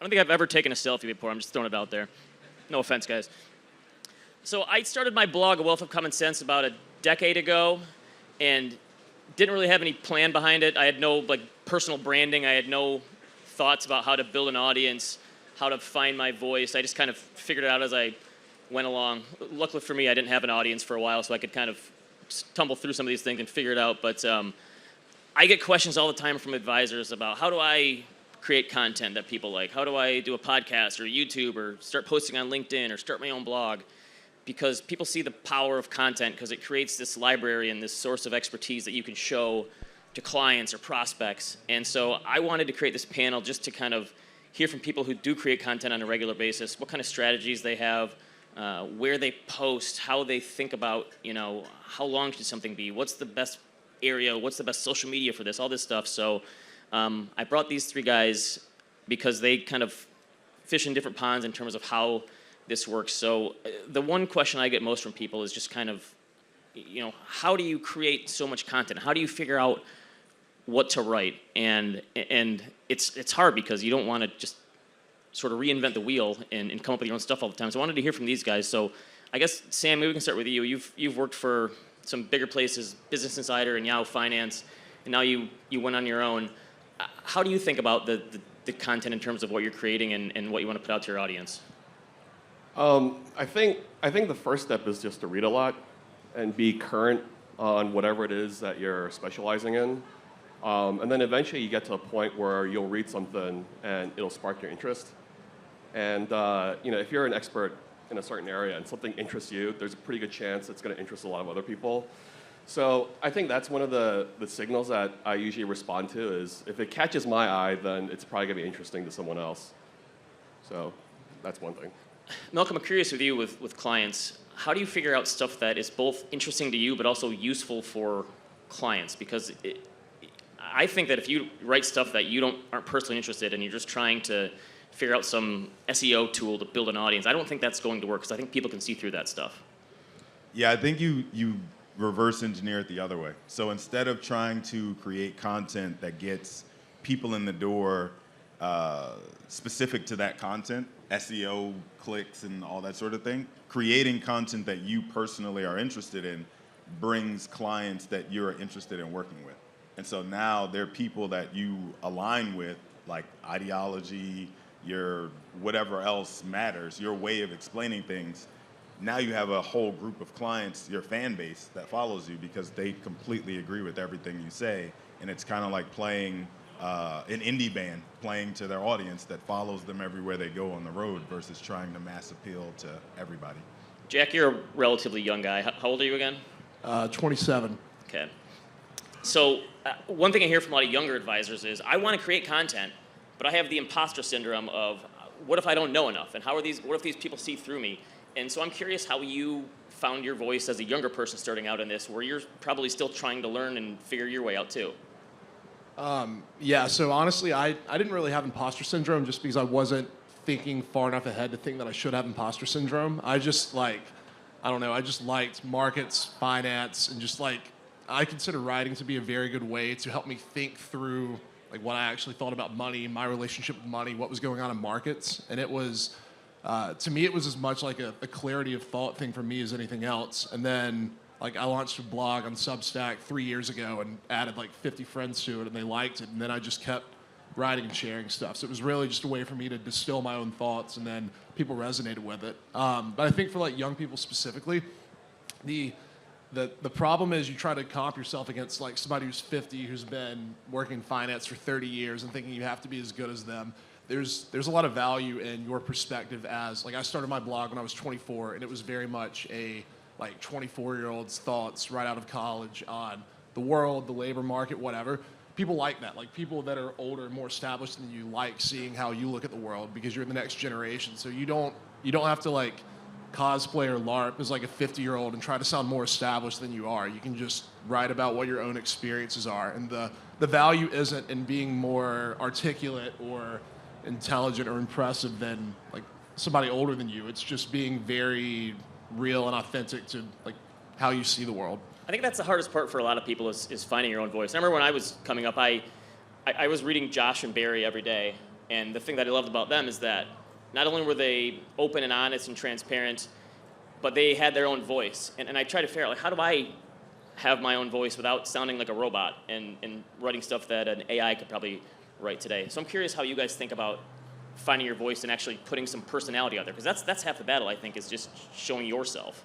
don't think I've ever taken a selfie before. I'm just throwing it out there. No offense, guys. So I started my blog, A Wealth of Common Sense, about a decade ago, and didn't really have any plan behind it. I had no personal branding. I had no thoughts about how to build an audience, how to find my voice. I just kind of figured it out as I went along. Luckily for me, I didn't have an audience for a while, so I could kind of tumble through some of these things and figure it out. But I get questions all the time from advisors about how do I create content that people like? How do I do a podcast or YouTube or start posting on LinkedIn or start my own blog? Because people see the power of content because it creates this library and this source of expertise that you can show to clients or prospects. And so I wanted to create this panel just to kind of hear from people who do create content on a regular basis, what kind of strategies they have, where they post, how they think about, how long should something be, what's the best area, what's the best social media for this, all this stuff. So I brought these three guys because they kind of fish in different ponds in terms of how this works. So the one question I get most from people is just kind of, how do you create so much content? How do you figure out what to write? And it's hard because you don't want to just sort of reinvent the wheel and come up with your own stuff all the time. So I wanted to hear from these guys. So I guess, Sam, maybe we can start with you. You've worked for some bigger places, Business Insider and Yahoo Finance, and now you went on your own. How do you think about the content in terms of what you're creating and what you want to put out to your audience? I think the first step is just to read a lot and be current on whatever it is that you're specializing in. And then eventually you get to a point where you'll read something and it'll spark your interest. And if you're an expert in a certain area and something interests you, there's a pretty good chance it's going to interest a lot of other people. So I think that's one of the signals that I usually respond to is if it catches my eye, then it's probably going to be interesting to someone else. So that's one thing. Malcolm, I'm curious with you with clients, how do you figure out stuff that is both interesting to you but also useful for clients? Because I think that if you write stuff that you aren't personally interested in, you're just trying to figure out some SEO tool to build an audience, I don't think that's going to work because I think people can see through that stuff. Yeah, I think you reverse engineer it the other way. So instead of trying to create content that gets people in the door specific to that content, SEO, clicks, and all that sort of thing, creating content that you personally are interested in brings clients that you're interested in working with. And so now there are people that you align with, like ideology, your whatever else matters, your way of explaining things. Now you have a whole group of clients, your fan base, that follows you because they completely agree with everything you say. And it's kind of like playing an indie band, playing to their audience that follows them everywhere they go on the road versus trying to mass appeal to everybody. Jack, you're a relatively young guy. How old are you again? 27. Okay. So one thing I hear from a lot of younger advisors is, I want to create content, but I have the imposter syndrome of, what if I don't know enough? And what if these people see through me? And so I'm curious how you found your voice as a younger person starting out in this, where you're probably still trying to learn and figure your way out too. So honestly, I didn't really have imposter syndrome just because I wasn't thinking far enough ahead to think that I should have imposter syndrome. I just liked markets, finance, and I consider writing to be a very good way to help me think through what I actually thought about money, my relationship with money, what was going on in markets. And it was, to me, it was as much like a clarity of thought thing for me as anything else. And then I launched a blog on Substack 3 years ago and added 50 friends to it, and they liked it. And then I just kept writing and sharing stuff. So it was really just a way for me to distill my own thoughts, and then people resonated with it. But I think for young people specifically, the problem is you try to comp yourself against somebody who's 50 who's been working in finance for 30 years and thinking you have to be as good as them. There's a lot of value in your perspective as I started my blog when I was 24, and it was very much a 24-year-old's thoughts right out of college on the world, the labor market, whatever. People like that. People that are older and more established than you like seeing how you look at the world because you're the next generation. So you don't have to cosplay or LARP as a 50-year-old and try to sound more established than you are. You can just write about what your own experiences are. And the value isn't in being more articulate or intelligent or impressive than somebody older than you. It's just being very real and authentic to how you see the world. I think that's the hardest part for a lot of people is finding your own voice. I remember when I was coming up, I was reading Josh and Barry every day, And the thing that I loved about them is that not only were they open and honest and transparent, but they had their own voice. And I tried to figure out, like, how do I have my own voice without sounding like a robot and writing stuff that an AI could probably write today. So I'm curious how you guys think about finding your voice and actually putting some personality out there, because that's half the battle, I think, is just showing yourself.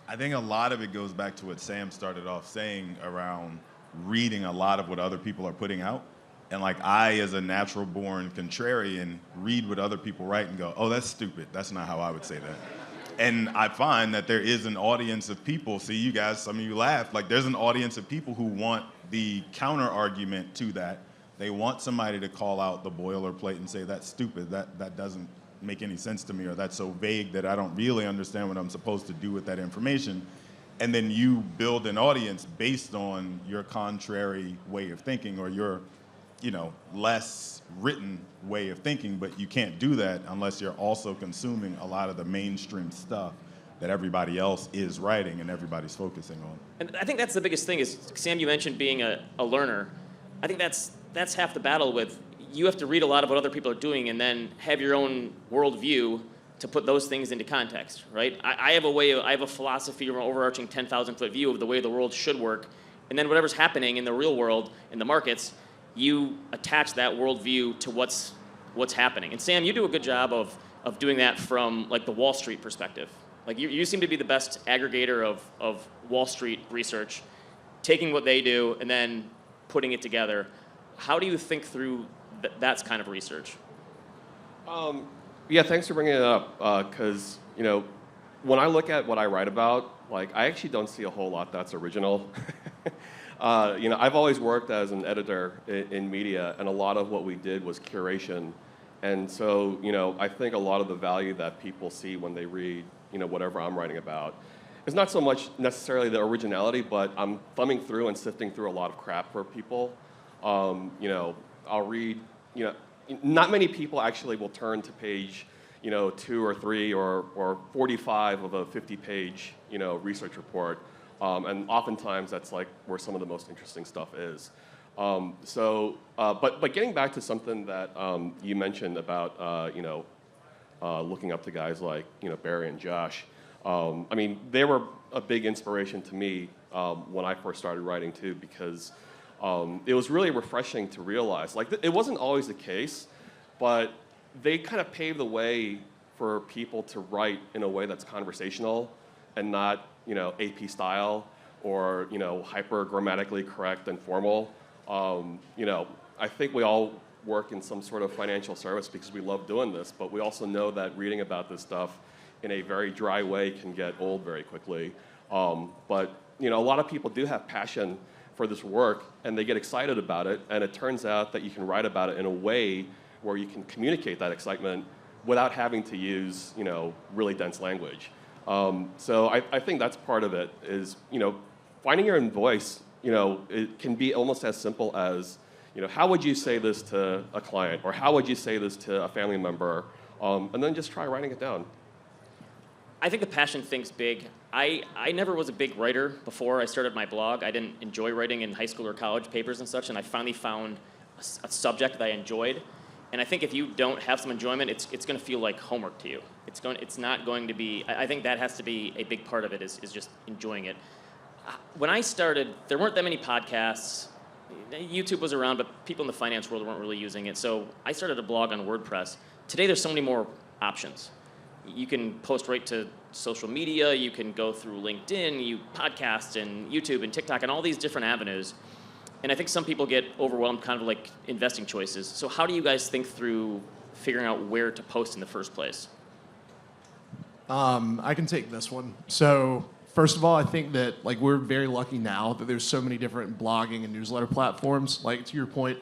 I think a lot of it goes back to what Sam started off saying around reading a lot of what other people are putting out. And like I, as a natural born contrarian, read what other people write and go, oh, that's stupid. That's not how I would say that. And I find that there is an audience of people, see you guys, some of you laugh, like there's an audience of people who want the counter argument to that. They want somebody to call out the boilerplate and say, that's stupid, that doesn't make any sense to me, or that's so vague that I don't really understand what I'm supposed to do with that information. And then you build an audience based on your contrary way of thinking or your less written way of thinking, but you can't do that unless you're also consuming a lot of the mainstream stuff that everybody else is writing and everybody's focusing on. And I think that's the biggest thing is, Sam, you mentioned being a learner. I think that's half the battle with, you have to read a lot of what other people are doing and then have your own worldview to put those things into context, right? I have a philosophy or an overarching 10,000-foot view of the way the world should work, and then whatever's happening in the real world, in the markets, you attach that worldview to what's happening. And Sam, you do a good job of doing that from like the Wall Street perspective. Like you seem to be the best aggregator of Wall Street research, taking what they do and then putting it together. How do you think through that kind of research? Yeah, thanks for bringing it up, because when I look at what I write about, like I actually don't see a whole lot that's original. I've always worked as an editor in media, and a lot of what we did was curation. And so, I think a lot of the value that people see when they read, whatever I'm writing about, is not so much necessarily the originality, but I'm thumbing through and sifting through a lot of crap for people. I'll read, not many people actually will turn to page, 2 or 3 or 45 of a 50-page, research report. And oftentimes that's like where some of the most interesting stuff is. But getting back to something that you mentioned about, looking up to guys like, Barry and Josh. They were a big inspiration to me when I first started writing too, because it was really refreshing to realize, like it wasn't always the case, but they kind of paved the way for people to write in a way that's conversational and not, AP style or, hyper grammatically correct and formal. I think we all work in some sort of financial service because we love doing this, but we also know that reading about this stuff in a very dry way can get old very quickly. But a lot of people do have passion for this work and they get excited about it, and it turns out that you can write about it in a way where you can communicate that excitement without having to use, really dense language. So I think that's part of it is, finding your own voice, it can be almost as simple as, how would you say this to a client, or how would you say this to a family member, and then just try writing it down. I think the passion thing's big. I never was a big writer before I started my blog. I didn't enjoy writing in high school or college papers and such, and I finally found a subject that I enjoyed. And I think if you don't have some enjoyment, it's going to feel like homework to you. It's not going to be. I think that has to be a big part of it is just enjoying it. When I started, there weren't that many podcasts. YouTube was around, but people in the finance world weren't really using it. So I started a blog on WordPress. Today, there's so many more options. You can post right to social media. You can go through LinkedIn, podcast, and YouTube, and TikTok, and all these different avenues. And I think some people get overwhelmed, kind of like investing choices. So how do you guys think through figuring out where to post in the first place? I can take this one. So first of all, I think that we're very lucky now that there's so many different blogging and newsletter platforms. Like to your point,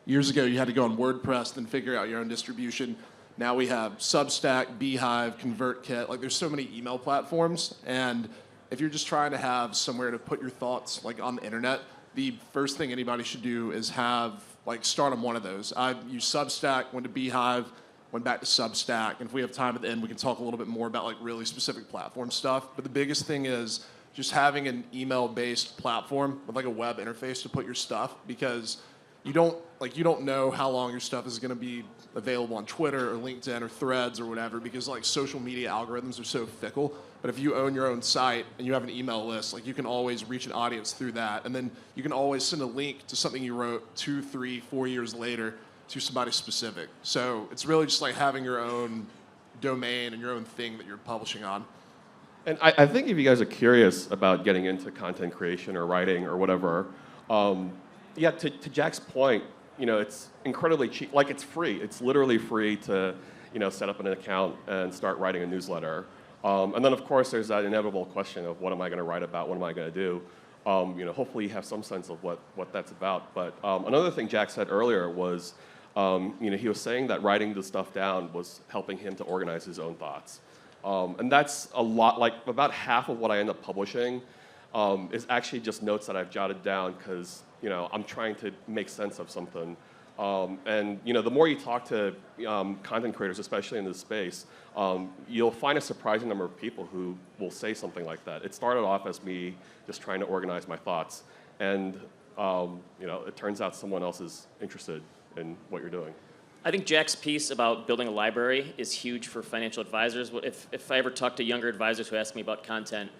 years ago you had to go on WordPress and figure out your own distribution. Now we have Substack, Beehive, ConvertKit. There's so many email platforms, and if you're just trying to have somewhere to put your thoughts on the internet, the first thing anybody should do is start on one of those. I used Substack, went to Beehive, went back to Substack, and if we have time at the end, we can talk a little bit more about really specific platform stuff. But the biggest thing is just having an email-based platform with a web interface to put your stuff, because you don't know how long your stuff is going to be available on Twitter or LinkedIn or Threads or whatever, because like social media algorithms are so fickle. But if you own your own site and you have an email list, like you can always reach an audience through that, and then you can always send a link to something you wrote 2, 3, 4 years later to somebody specific. So it's really just like having your own domain and your own thing that you're publishing on. And I think if you guys are curious about getting into content creation or writing or whatever, yeah, to Jack's point, it's incredibly cheap. Like, it's free. It's literally free to, set up an account and start writing a newsletter. And then, of course, there's that inevitable question of what am I going to write about? What am I going to do? Hopefully you have some sense of what that's about. But another thing Jack said earlier was, he was saying that writing the stuff down was helping him to organize his own thoughts. And that's a lot, like about half of what I end up publishing is actually just notes that I've jotted down because, I'm trying to make sense of something. And the more you talk to content creators, especially in this space, you'll find a surprising number of people who will say something like that. It started off as me just trying to organize my thoughts, and it turns out someone else is interested in what you're doing. I think Jack's piece about building a library is huge for financial advisors. If I ever talk to younger advisors who ask me about content,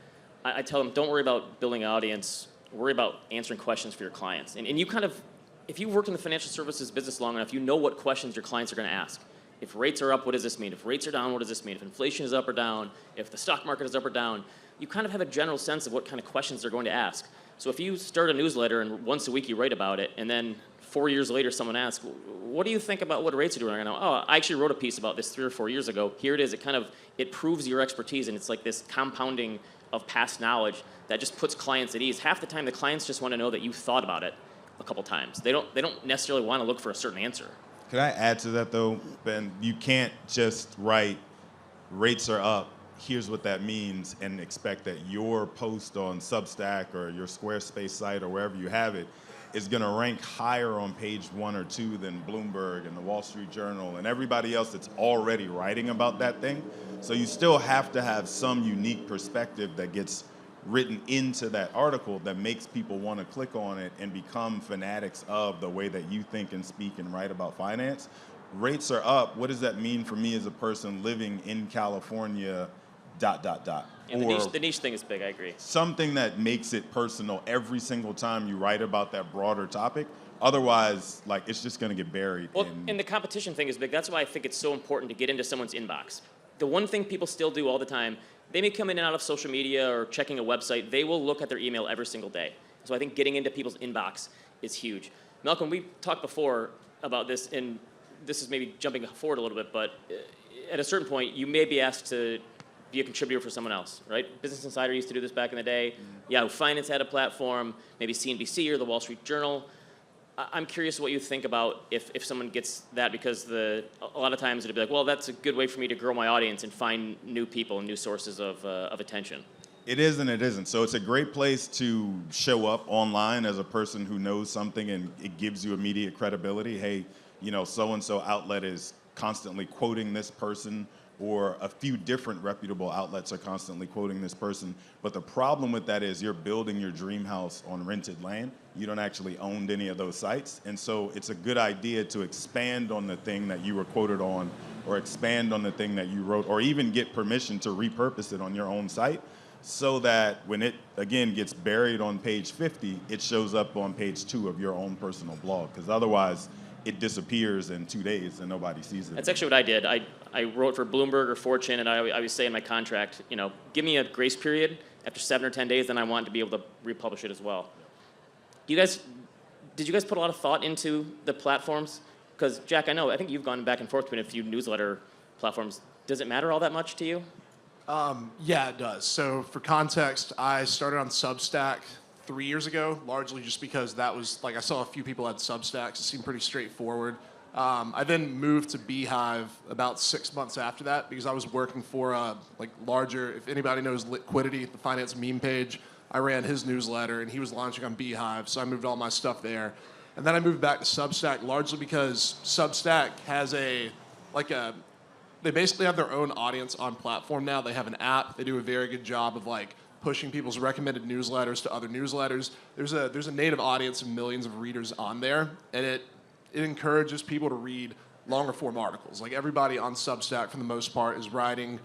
I tell them, don't worry about building an audience, worry about answering questions for your clients. And you kind of, if you've worked in the financial services business long enough, you know what questions your clients are going to ask. If rates are up, what does this mean? If rates are down, what does this mean? If inflation is up or down, if the stock market is up or down, you kind of have a general sense of what kind of questions they're going to ask. So if you start a newsletter and once a week you write about it, and then 4 years later someone asks, what do you think about what rates are doing right now? Oh, I actually wrote a piece about this 3 or 4 years ago. Here it is. It proves your expertise, and it's like this compounding of past knowledge that just puts clients at ease. Half the time the clients just want to know that you thought about it a couple times. They don't necessarily want to look for a certain answer. Could I add to that though, Ben? You can't just write rates are up, here's what that means, and expect that your post on Substack or your Squarespace site or wherever you have it is going to rank higher on page 1 or 2 than Bloomberg and the Wall Street Journal and everybody else that's already writing about that thing. So you still have to have some unique perspective that gets written into that article that makes people want to click on it and become fanatics of the way that you think and speak and write about finance. Rates are up. What does that mean for me as a person living in California, ... And the niche thing is big, I agree. Something that makes it personal every single time you write about that broader topic. Otherwise, like, it's just going to get buried. Well, and the competition thing is big. That's why I think it's so important to get into someone's inbox. The one thing people still do all the time, they may come in and out of social media or checking a website. They will look at their email every single day. So I think getting into people's inbox is huge. Malcolm, we talked before about this, and this is maybe jumping forward a little bit, but at a certain point, you may be asked to be a contributor for someone else, right? Business Insider used to do this back in the day. Yahoo Finance had a platform, maybe CNBC or the Wall Street Journal. I'm curious what you think about if someone gets that, because a lot of times it'd be like, well, that's a good way for me to grow my audience and find new people and new sources of attention. It is and it isn't. So it's a great place to show up online as a person who knows something, and it gives you immediate credibility. Hey, so-and-so outlet is constantly quoting this person, or a few different reputable outlets are constantly quoting this person. But the problem with that is you're building your dream house on rented land. You don't actually own any of those sites. And so it's a good idea to expand on the thing that you were quoted on, or expand on the thing that you wrote, or even get permission to repurpose it on your own site, so that when it, again, gets buried on page 50, it shows up on page 2 of your own personal blog. Because otherwise, it disappears in 2 days and nobody sees it. That's actually what I did. I wrote for Bloomberg or Fortune, and I always say in my contract, give me a grace period. After 7 or 10 days, then I want to be able to republish it as well. Did you guys put a lot of thought into the platforms? Because Jack, I think you've gone back and forth between a few newsletter platforms. Does it matter all that much to you? Yeah, it does. So for context, I started on Substack 3 years ago, largely just because that was, like, I saw a few people had Substacks. It seemed pretty straightforward. I then moved to Beehive about 6 months after that because I was working for a larger, if anybody knows Liquidity, the finance meme page, I ran his newsletter and he was launching on Beehive, so I moved all my stuff there. And then I moved back to Substack largely because Substack has they basically have their own audience on platform now. They have an app. They do a very good job of pushing people's recommended newsletters to other newsletters. There's a native audience of millions of readers on there, and it encourages people to read longer form articles. Like everybody on Substack, for the most part, is writing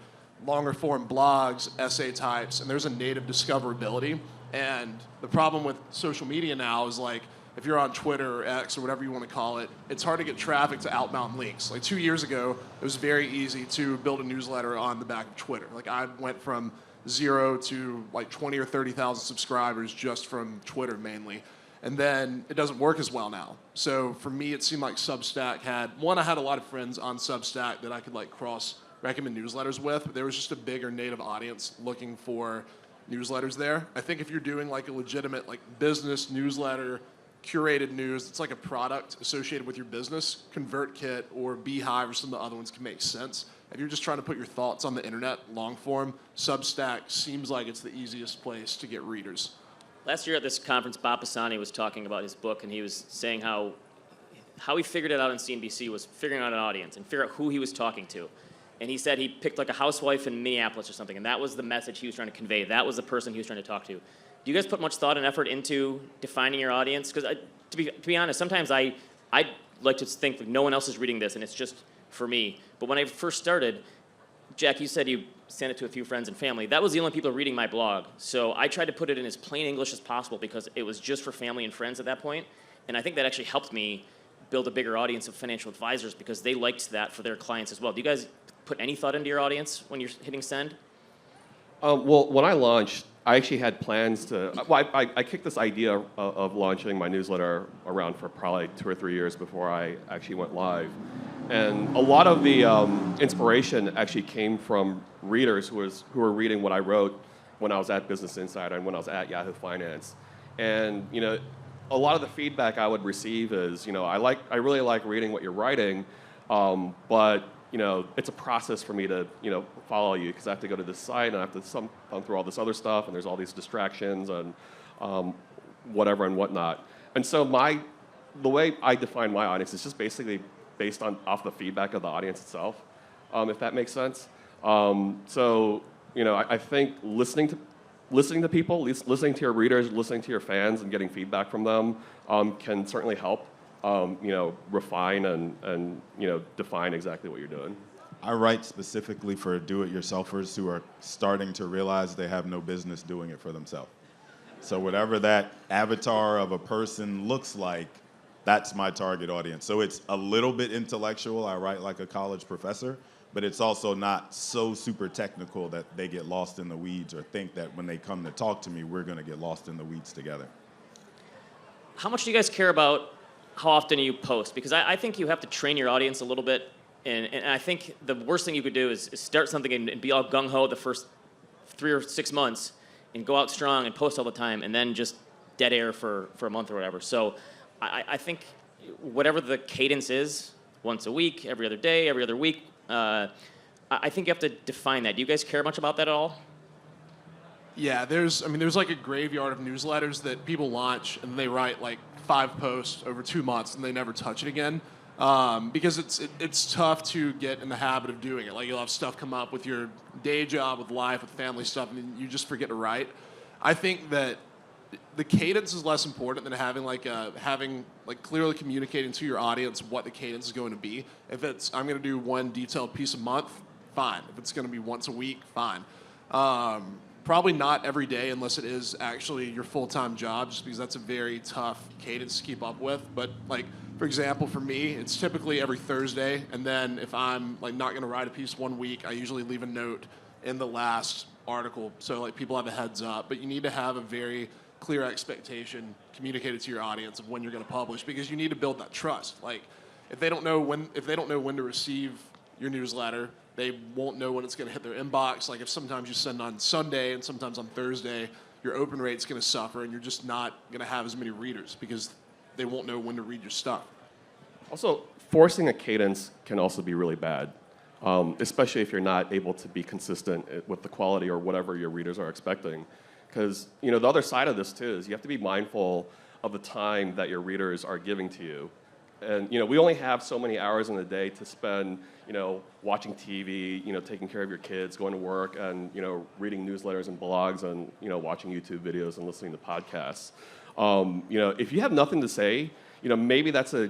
longer form blogs, essay types, and there's a native discoverability. And the problem with social media now is like, if you're on Twitter or X or whatever you want to call it, it's hard to get traffic to outbound links. Like 2 years ago, it was very easy to build a newsletter on the back of Twitter. Like I went from 0 to like 20 or 30,000 subscribers just from Twitter mainly. And then it doesn't work as well now. So for me, it seemed like Substack I had a lot of friends on Substack that I could like cross recommend newsletters with, but there was just a bigger native audience looking for newsletters there. I think if you're doing like a legitimate like business newsletter, curated news, it's like a product associated with your business, ConvertKit or Beehive or some of the other ones can make sense. If you're just trying to put your thoughts on the internet, long form, Substack seems like it's the easiest place to get readers. Last year at this conference, Bob Pisani was talking about his book, and he was saying how he figured it out on CNBC was figuring out an audience and figure out who he was talking to. And he said he picked like a housewife in Minneapolis or something, and that was the message he was trying to convey. That was the person he was trying to talk to. Do you guys put much thought and effort into defining your audience? Because to be honest, sometimes I like to think that no one else is reading this, and it's just for me. But when I first started, Jack, you said you sent it to a few friends and family. That was the only people reading my blog. So I tried to put it in as plain English as possible because it was just for family and friends at that point. And I think that actually helped me build a bigger audience of financial advisors because they liked that for their clients as well. Do you guys put any thought into your audience when you're hitting send? Well, when I launched, I actually had plans to. Well, I kicked this idea of launching my newsletter around for probably 2 or 3 years before I actually went live. And a lot of the inspiration actually came from readers who were reading what I wrote when I was at Business Insider and when I was at Yahoo Finance. And a lot of the feedback I would receive is, I really like reading what you're writing, but it's a process for me to follow you because I have to go to this site and I have to thumb through all this other stuff and there's all these distractions and whatever and whatnot. And so the way I define my audience is just basically based off the feedback of the audience itself, if that makes sense. I think listening to people, listening to your readers, listening to your fans, and getting feedback from them can certainly help. Refine and define exactly what you're doing. I write specifically for do-it-yourselfers who are starting to realize they have no business doing it for themselves. So whatever that avatar of a person looks like, that's my target audience. So it's a little bit intellectual. I write like a college professor, but it's also not so super technical that they get lost in the weeds or think that when they come to talk to me, we're going to get lost in the weeds together. How much do you guys care about how often you post? Because I think you have to train your audience a little bit. And I think the worst thing you could do is start something and be all gung-ho the first 3 or 6 months and go out strong and post all the time and then just dead air for a month or whatever. So I think whatever the cadence is, once a week, every other day, every other week, I think you have to define that. Do you guys care much about that at all? Yeah, there's like a graveyard of newsletters that people launch and they write like 5 posts over 2 months and they never touch it again. Because it's tough to get in the habit of doing it. Like you'll have stuff come up with your day job, with life, with family stuff, and you just forget to write. I think that the cadence is less important than having clearly communicating to your audience what the cadence is going to be. If it's I'm going to do one detailed piece a month, fine. If it's going to be once a week, fine. Probably not every day unless it is actually your full-time job, just because that's a very tough cadence to keep up with. But for example, for me, it's typically every Thursday, and then if I'm not going to write a piece 1 week, I usually leave a note in the last article so people have a heads up. But you need to have a very clear expectation communicated to your audience of when you're going to publish, because you need to build that trust. If they don't know when to receive your newsletter, they won't know when it's going to hit their inbox. If sometimes you send on Sunday and sometimes on Thursday, your open rate's going to suffer, and you're just not going to have as many readers because they won't know when to read your stuff. Also, forcing a cadence can also be really bad, especially if you're not able to be consistent with the quality or whatever your readers are expecting. Because the other side of this too is you have to be mindful of the time that your readers are giving to you. And we only have so many hours in the day to spend watching TV, taking care of your kids, going to work, and reading newsletters and blogs, and watching YouTube videos and listening to podcasts. If you have nothing to say, maybe that's a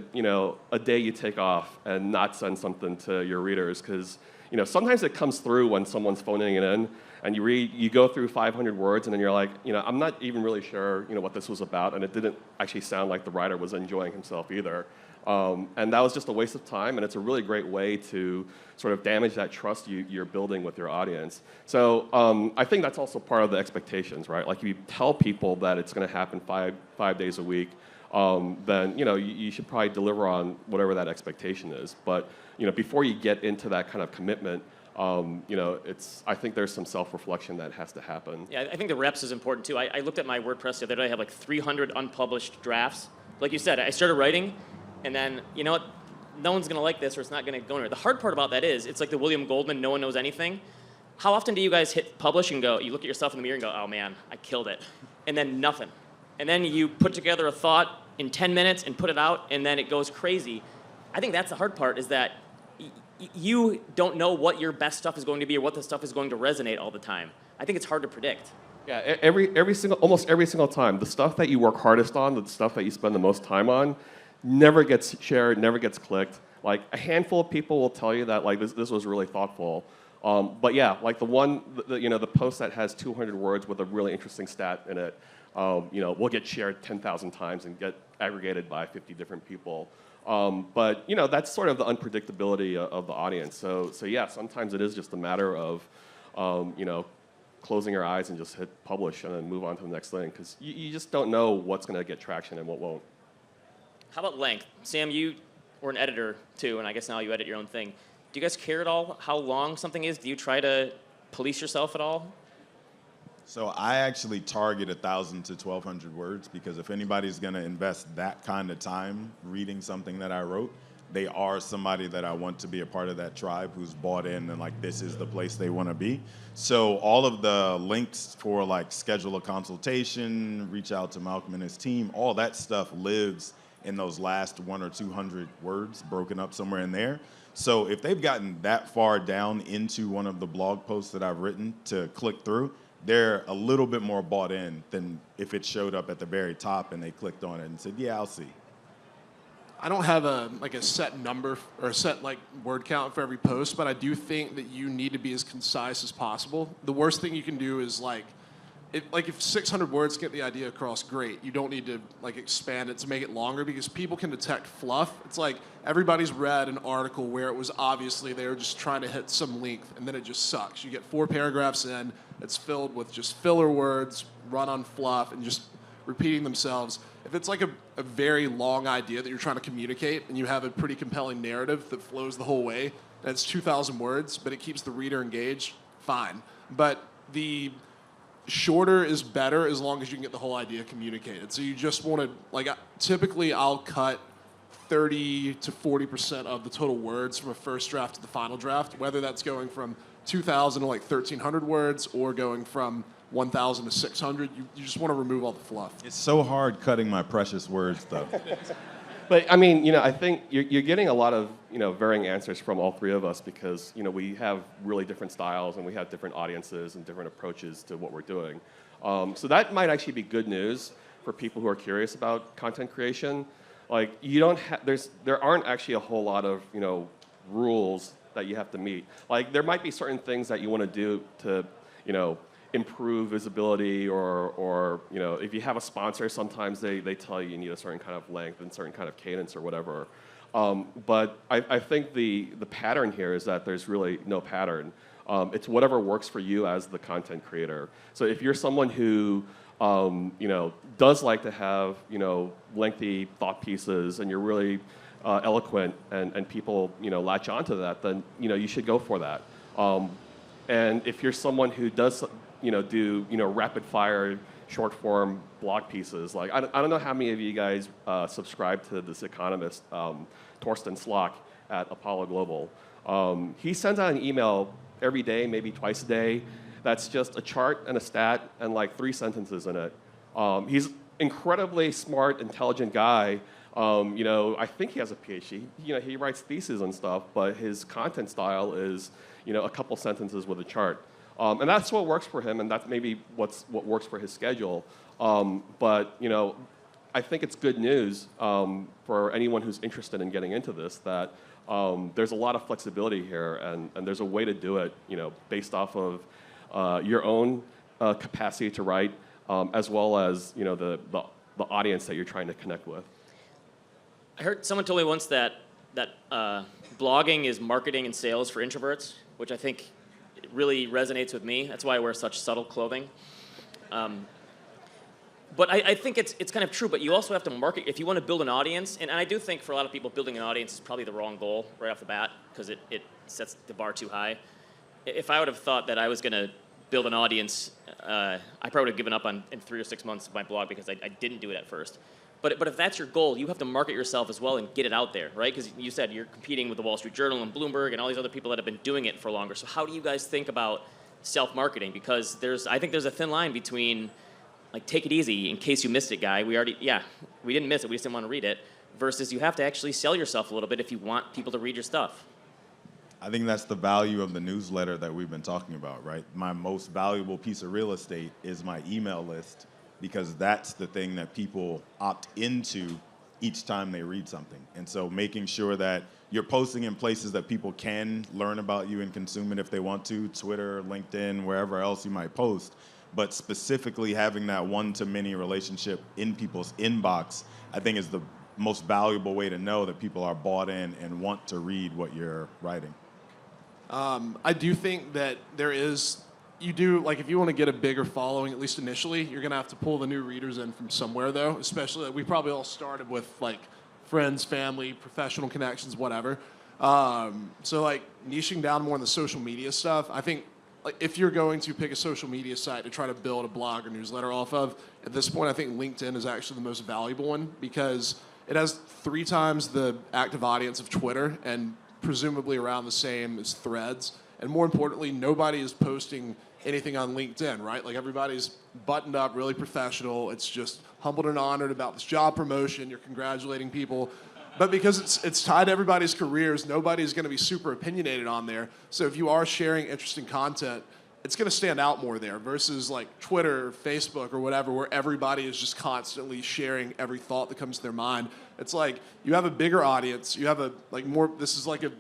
day you take off and not send something to your readers, because sometimes it comes through when someone's phoning it in, and you go through 500 words, and then you're like, I'm not even really sure what this was about, and it didn't actually sound like the writer was enjoying himself either. And that was just a waste of time, and it's a really great way to sort of damage that trust you're building with your audience. So I think that's also part of the expectations, right? Like if you tell people that it's going to happen five days a week, then you should probably deliver on whatever that expectation is. But before you get into that kind of commitment, I think there's some self-reflection that has to happen. Yeah, I think the reps is important too. I looked at my WordPress the other day. I have like 300 unpublished drafts. Like you said, I started writing, and then, you know what, no one's going to like this, or it's not going to go anywhere. The hard part about that is, it's like the William Goldman, no one knows anything. How often do you guys hit publish and go, you look at yourself in the mirror and go, oh man, I killed it, and then nothing. And then you put together a thought in 10 minutes and put it out, and then it goes crazy. I think that's the hard part, is that you don't know what your best stuff is going to be or what the stuff is going to resonate all the time. I think it's hard to predict. Yeah, almost every single time, the stuff that you work hardest on, the stuff that you spend the most time on, never gets shared, never gets clicked. Like a handful of people will tell you that like this was really thoughtful. But yeah, like the post that has 200 words with a really interesting stat in it, will get shared 10,000 times and get aggregated by 50 different people. But that's sort of the unpredictability of the audience. So yeah, sometimes it is just a matter of closing your eyes and just hit publish and then move on to the next thing, because you just don't know what's going to get traction and what won't. How about length? Sam, you were an editor too, and I guess now you edit your own thing. Do you guys care at all how long something is? Do you try to police yourself at all? So I actually target 1,000 to 1,200 words, because if anybody's going to invest that kind of time reading something that I wrote, they are somebody that I want to be a part of that tribe, who's bought in and like this is the place they want to be. So all of the links for like schedule a consultation, reach out to Malcolm and his team, all that stuff lives in those last 100 or 200 words broken up somewhere in there. So if they've gotten that far down into one of the blog posts that I've written to click through, they're a little bit more bought in than if it showed up at the very top and they clicked on it and said, yeah, I'll see. I don't have a set number or a set word count for every post, but I do think that you need to be as concise as possible. The worst thing you can do is if 600 words get the idea across, great. You don't need to expand it to make it longer, because people can detect fluff. It's like everybody's read an article where it was obviously they were just trying to hit some length, and then it just sucks. You get 4 paragraphs in, it's filled with just filler words, run on fluff, and just repeating themselves. If it's like a very long idea that you're trying to communicate, and you have a pretty compelling narrative that flows the whole way, and it's 2,000 words, but it keeps the reader engaged, fine. But the shorter is better as long as you can get the whole idea communicated. So you just want to, typically I'll cut 30 to 40% of the total words from a first draft to the final draft, whether that's going from 2,000 to 1,300 words or going from 1,000 to 600. You just want to remove all the fluff. It's so hard cutting my precious words, though. But I mean, I think you're getting a lot of varying answers from all three of us, because we have really different styles and we have different audiences and different approaches to what we're doing. So that might actually be good news for people who are curious about content creation. Like there aren't actually a whole lot of rules that you have to meet. Like there might be certain things that you want to do to improve visibility, or if you have a sponsor, sometimes they tell you need a certain kind of length and certain kind of cadence or whatever. But I think the pattern here is that there's really no pattern. It's whatever works for you as the content creator. So if you're someone who does like to have lengthy thought pieces, and you're really eloquent, and people latch onto that, then you should go for that. And if you're someone who does do rapid fire short form blog pieces, like I don't know how many of you guys subscribe to this economist Torsten Slok at Apollo Global. He sends out an email every day, maybe twice a day, that's just a chart and a stat and 3 sentences in it. He's incredibly smart, intelligent guy, You know, I think he has a PhD. You know, he writes theses and stuff, but his content style is, you know, a couple sentences with a chart. And that's what works for him, and that's maybe what works for his schedule. But, you know, I think it's good news for anyone who's interested in getting into this that there's a lot of flexibility here, and there's a way to do it, you know, based off of your own capacity to write, as well as, you know, the audience that you're trying to connect with. I heard someone told me once that blogging is marketing and sales for introverts, which I think really resonates with me. That's why I wear such subtle clothing. But I think it's kind of true, but you also have to market, if you want to build an audience, and I do think for a lot of people building an audience is probably the wrong goal right off the bat, because it sets the bar too high. If I would have thought that I was going to build an audience, I probably would have given up in 3 or 6 months of my blog because I didn't do it at first. But if that's your goal, you have to market yourself as well and get it out there, right? Because you said you're competing with the Wall Street Journal and Bloomberg and all these other people that have been doing it for longer. So how do you guys think about self-marketing? Because I think there's a thin line between, like, take it easy in case you missed it, guy. We didn't miss it. We just didn't want to read it. Versus you have to actually sell yourself a little bit if you want people to read your stuff. I think that's the value of the newsletter that we've been talking about, right? My most valuable piece of real estate is my email list, because that's the thing that people opt into each time they read something. And so making sure that you're posting in places that people can learn about you and consume it if they want to, Twitter, LinkedIn, wherever else you might post, but specifically having that one-to-many relationship in people's inbox, I think is the most valuable way to know that people are bought in and want to read what you're writing. I do think that like if you want to get a bigger following, at least initially, you're going to have to pull the new readers in from somewhere, though, especially we probably all started with like friends, family, professional connections, whatever. So like niching down more on the social media stuff, I think like if you're going to pick a social media site to try to build a blog or newsletter off of, at this point, I think LinkedIn is actually the most valuable one because it has 3 times the active audience of Twitter and presumably around the same as Threads. And more importantly, nobody is posting anything on LinkedIn, right? Like everybody's buttoned up, really professional. It's just humbled and honored about this job promotion. You're congratulating people. But because it's tied to everybody's careers, nobody's going to be super opinionated on there. So if you are sharing interesting content, it's going to stand out more there versus like Twitter, or Facebook, or whatever, where everybody is just constantly sharing every thought that comes to their mind. It's like you have a bigger audience. You have this is like a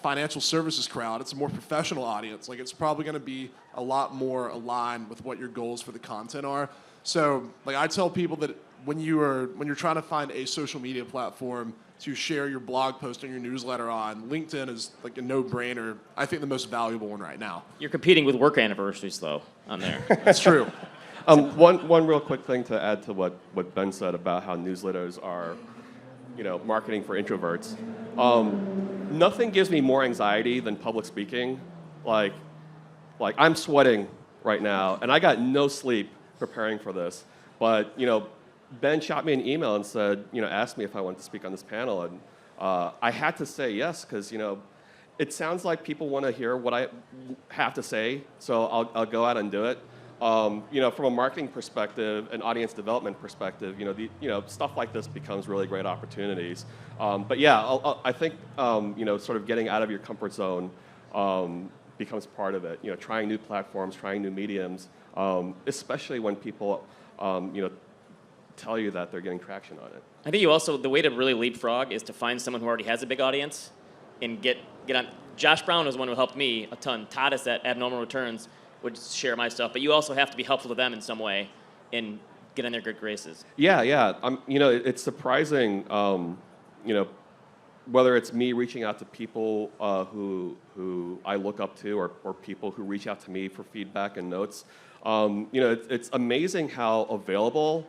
financial services crowd. It's a more professional audience. Like it's probably going to be a lot more aligned with what your goals for the content are. So like I tell people that when you're trying to find a social media platform to share your blog post and your newsletter on, LinkedIn is like a no-brainer. I think the most valuable one right now. You're competing with work anniversaries, though, on there. That's true. One real quick thing to add to what Ben said about how newsletters are, you know, marketing for introverts. Nothing gives me more anxiety than public speaking. Like I'm sweating right now, and I got no sleep preparing for this. But you know, Ben shot me an email and said, you know, asked me if I wanted to speak on this panel, and I had to say yes because you know, it sounds like people want to hear what I have to say, so I'll go out and do it. You know, from a marketing perspective, an audience development perspective, you know, stuff like this becomes really great opportunities. But yeah, I think you know, sort of getting out of your comfort zone becomes part of it. You know, trying new platforms, trying new mediums, especially when people you know, tell you that they're getting traction on it. I think you also, the way to really leapfrog is to find someone who already has a big audience and get on. Josh Brown was one who helped me a ton. Tadas at Abnormal Returns would share my stuff, but you also have to be helpful to them in some way and get in their good graces. Yeah. You know, it's surprising, you know, whether it's me reaching out to people who I look up to or people who reach out to me for feedback and notes. You know, it's amazing how available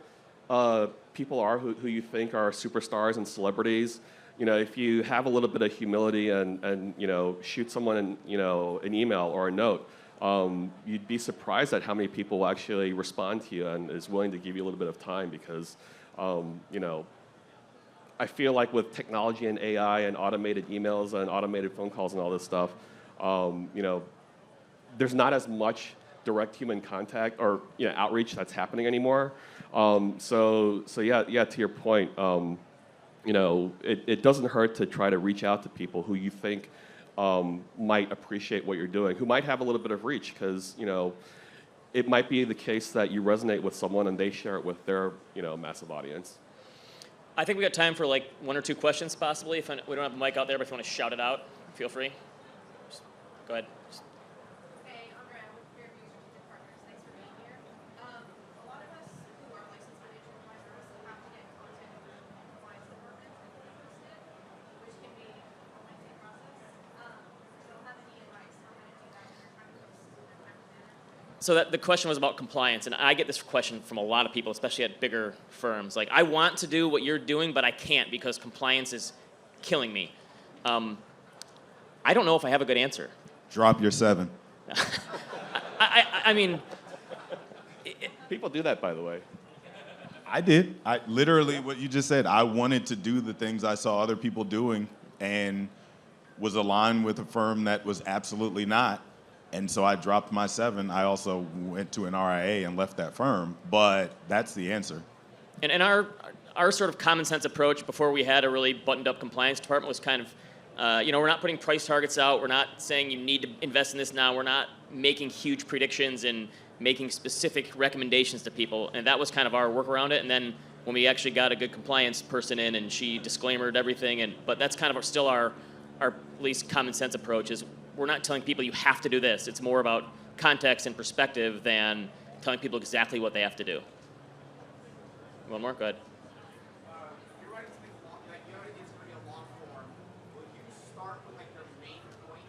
people are who you think are superstars and celebrities. You know, if you have a little bit of humility and you know, shoot someone you know, an email or a note, you'd be surprised at how many people will actually respond to you and is willing to give you a little bit of time because, you know, I feel like with technology and AI and automated emails and automated phone calls and all this stuff, you know, there's not as much direct human contact or you know, outreach that's happening anymore. So yeah, to your point, it doesn't hurt to try to reach out to people who you think might appreciate what you're doing, who might have a little bit of reach, because it might be the case that you resonate with someone and they share it with their massive audience. I think we got time for like 1 or 2 questions, possibly. If we don't have a mic out there, but if you want to shout it out, feel free. Just go ahead. Hey, Andre, I'm with Fairview Strategic Partners. Thanks for being here. A lot of us who are licensed financial advisors have to get content from the compliance department and post it, which can be a lengthy process. So have any advice on how to do that in your time posts in a timely manner? So the question was about compliance, and I get this question from a lot of people, especially at bigger firms. Like, I want to do what you're doing, but I can't because compliance is killing me. I don't know if I have a good answer. Drop your 7. I mean, People do that, by the way. I did. I literally what you just said. I wanted to do the things I saw other people doing and was aligned with a firm that was absolutely not. And so I dropped my 7. I also went to an RIA and left that firm. But that's the answer. and our sort of common sense approach before we had a really buttoned up compliance department was kind of, we're not putting price targets out. We're not saying you need to invest in this now. We're not making huge predictions and making specific recommendations to people. And that was kind of our work around it. And then when we actually got a good compliance person in and she disclaimered everything, but that's kind of still our at least common sense approach is we're not telling people you have to do this. It's more about context and perspective than telling people exactly what they have to do. One more, go ahead. You're writing something long, like you know it's going to be a long form. Will you start with like your main point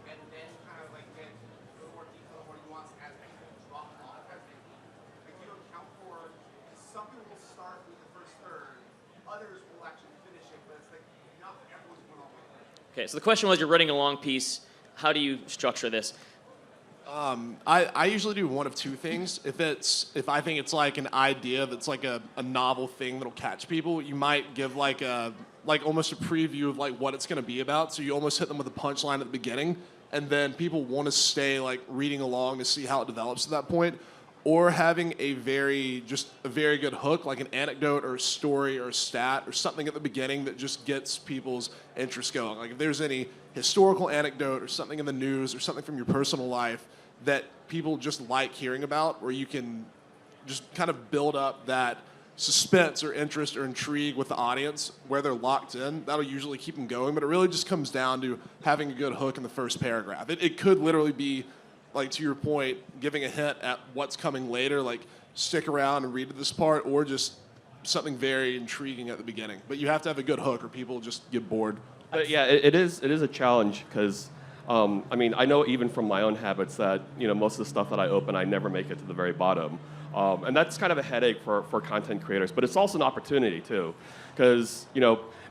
and then kind of like get a little more detail or nuance as people drop off as they leave? Like you account for some people will start with the first third, others will actually finish it, but it's like not everyone's going all the way. Okay, so the question was you're writing a long piece. How do you structure this? I usually do one of 2 things. If I think it's like an idea that's like a novel thing that'll catch people, you might give like almost a preview of like what it's going to be about. So you almost hit them with a punchline at the beginning, and then people want to stay like reading along to see how it develops at that point. Or having a very good hook, like an anecdote or a story or a stat or something at the beginning that just gets people's interest going. Like if there's any historical anecdote or something in the news or something from your personal life that people just like hearing about, where you can just kind of build up that suspense or interest or intrigue with the audience where they're locked in, that'll usually keep them going. But it really just comes down to having a good hook in the first paragraph. It could literally be, like to your point, giving a hint at what's coming later, like stick around and read to this part, or just something very intriguing at the beginning. But you have to have a good hook or people just get bored. But yeah, it is a challenge because, I know even from my own habits that, most of the stuff that I open, I never make it to the very bottom. And that's kind of a headache for content creators, but it's also an opportunity too. Because,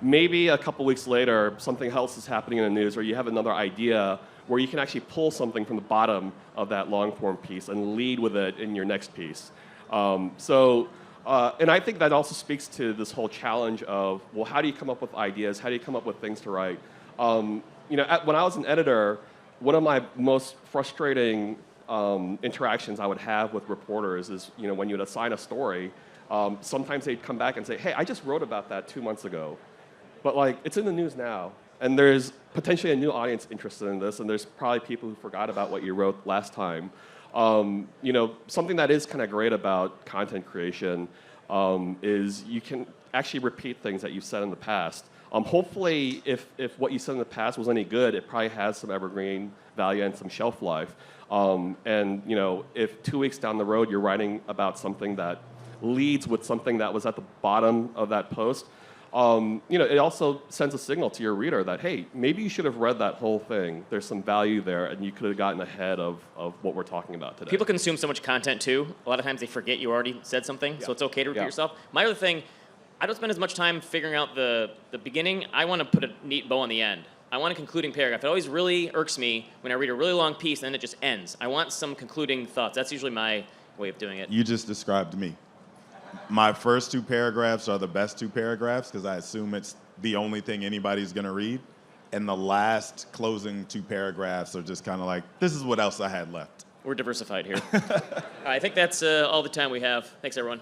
maybe a couple weeks later, something else is happening in the news or you have another idea where you can actually pull something from the bottom of that long form piece and lead with it in your next piece. And I think that also speaks to this whole challenge of, well, how do you come up with ideas? How do you come up with things to write? When I was an editor, one of my most frustrating interactions I would have with reporters is, when you'd assign a story, sometimes they'd come back and say, hey, I just wrote about that 2 months ago. But like, it's in the news now. And there's potentially a new audience interested in this, and there's probably people who forgot about what you wrote last time. Something that is kind of great about content creation is you can actually repeat things that you've said in the past. Hopefully, if what you said in the past was any good, it probably has some evergreen value and some shelf life. If 2 weeks down the road you're writing about something that leads with something that was at the bottom of that post, it also sends a signal to your reader that, hey, maybe you should have read that whole thing. There's some value there, and you could have gotten ahead of what we're talking about today. People consume so much content too. A lot of times they forget you already said something, so it's okay to repeat yourself. My other thing, I don't spend as much time figuring out the beginning. I want to put a neat bow on the end. I want a concluding paragraph. It always really irks me when I read a really long piece and then it just ends. I want some concluding thoughts. That's usually my way of doing it. You just described me. My first 2 paragraphs are the best 2 paragraphs because I assume it's the only thing anybody's going to read. And the last closing 2 paragraphs are just kind of like, this is what else I had left. We're diversified here. All right, I think that's all the time we have. Thanks, everyone.